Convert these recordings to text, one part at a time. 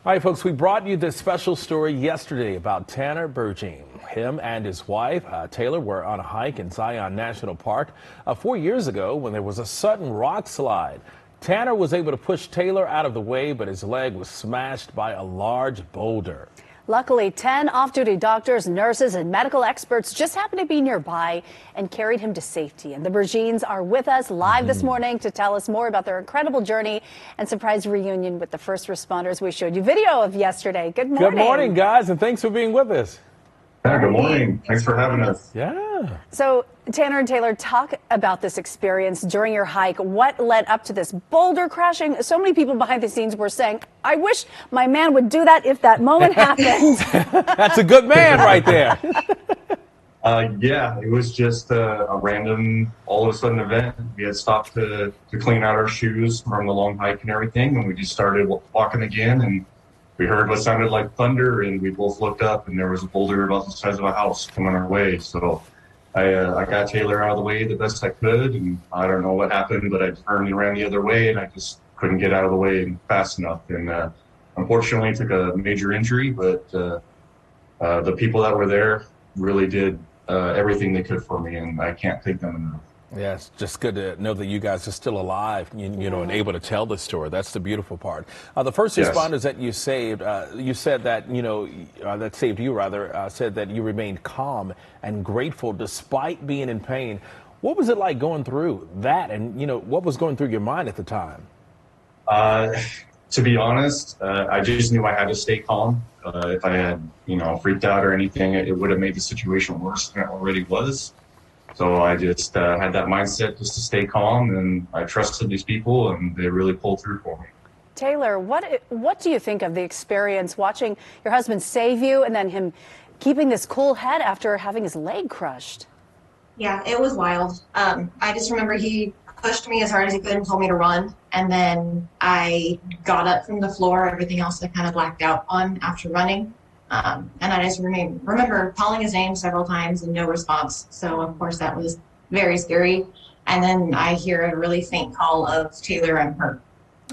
All right, folks, we brought you this special story yesterday about Tanner Burgeen. Him and his wife, Taylor, were on a hike in Zion National Park 4 years ago when there was a sudden rock slide. Tanner was able to push Taylor out of the way, but his leg was smashed by a large boulder. Luckily, 10 off-duty doctors, nurses, and medical experts just happened to be nearby and carried him to safety. And the Burgeens are with us live this morning to tell us more about their incredible journey and surprise reunion with the first responders we showed you video of yesterday. Good morning. Good morning, guys, and thanks for being with us. Yeah, good morning. Thanks for having us. Yeah. So, Tanner and Taylor, talk about this experience during your hike. What led up to this boulder crashing? So many people behind the scenes were saying, I wish my man would do that if that moment happened. That's a good man right there. Yeah, it was just a random, all of a sudden event. We had stopped to clean out our shoes from the long hike and everything, and we just started walking again, and we heard what sounded like thunder, and we both looked up, and there was a boulder about the size of a house coming our way. So I got Taylor out of the way the best I could, and I don't know what happened, but I turned and ran the other way, and I just couldn't get out of the way fast enough. And unfortunately, took a major injury, but the people that were there really did everything they could for me, and I can't thank them enough. Yeah, it's just good to know that you guys are still alive, you know, and able to tell the story. That's the beautiful part. The first responders that you saved, you said that, you know, that saved you rather, said that you remained calm and grateful despite being in pain. What was it like going through that? And, you know, what was going through your mind at the time? To be honest, I just knew I had to stay calm. If I had, you know, freaked out or anything, it would have made the situation worse than it already was. So I just had that mindset just to stay calm, and I trusted these people, and they really pulled through for me. Taylor, what do you think of the experience watching your husband save you and then him keeping this cool head after having his leg crushed? Yeah, it was wild. I just remember he pushed me as hard as he could and told me to run. And then I got up from the floor. Everything else I kind of blacked out on after running. And I just remember calling his name several times and no response. So, of course, that was very scary. And then I hear a really faint call of, Taylor, I'm hurt.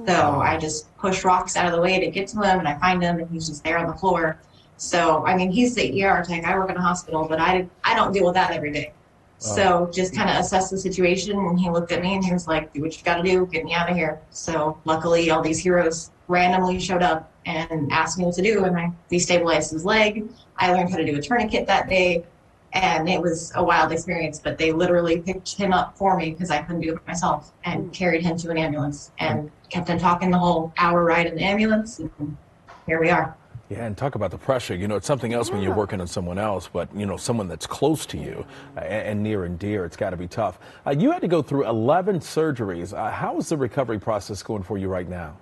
So I just push rocks out of the way to get to him, and I find him, and he's just there on the floor. So, I mean, he's the ER tech. I work in a hospital, but I don't deal with that every day. So just kind of assess the situation, and he looked at me and he was like, do what you got to do, get me out of here. So luckily all these heroes randomly showed up and asked me what to do, and I destabilized his leg. I learned how to do a tourniquet that day, and it was a wild experience, but they literally picked him up for me because I couldn't do it myself and carried him to an ambulance and kept on talking the whole hour ride in the ambulance, and here we are. Yeah, and talk about the pressure. You know, it's something else when you're working on someone else, but, you know, someone that's close to you and near and dear, it's got to be tough. You had to go through 11 surgeries. How is the recovery process going for you right now?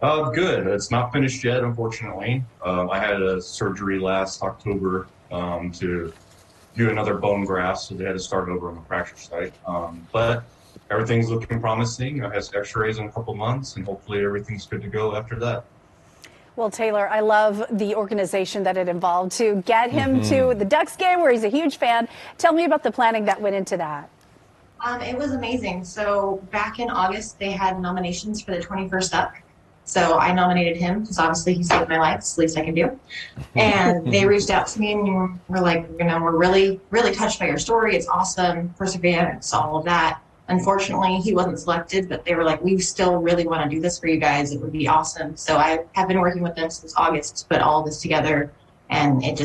Good. It's not finished yet, unfortunately. I had a surgery last October to do another bone graft, so they had to start over on the fracture site. But everything's looking promising. I have x-rays in a couple months, and hopefully everything's good to go after that. Well, Taylor, I love the organization that it involved to get him to the Ducks game where he's a huge fan. Tell me about the planning that went into that. It was amazing. So back in August, they had nominations for the 21st Duck. So I nominated him because obviously he saved my life. It's the least I can do. And they reached out to me and were like, you know, we're really, really touched by your story. It's awesome. Perseverance, all of that. Unfortunately, he wasn't selected, but they were like, we still really want to do this for you guys. It would be awesome. So I have been working with them since August to put all this together. And it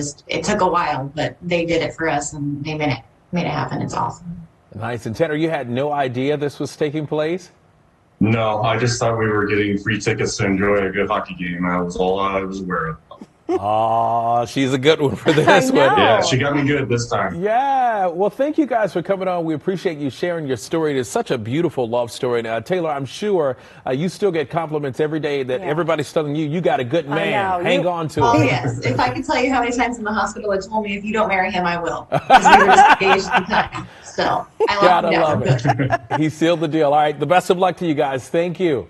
took a while, but they did it for us and they made it happen. It's awesome. Nice. And Tanner, you had no idea this was taking place? No, I just thought we were getting free tickets to enjoy a good hockey game. That was all I was aware of. Oh, she's a good one for this one. Yeah, she got me good this time. Yeah. Well, thank you guys for coming on. We appreciate you sharing your story. It is such a beautiful love story. Taylor, I'm sure you still get compliments every day that everybody's telling you got a good man. Hang on to it. Oh, yes. If I could tell you how many times in the hospital it told me, if you don't marry him, I will. Because we were just engaged at the time. So I love him. He sealed the deal. All right. The best of luck to you guys. Thank you.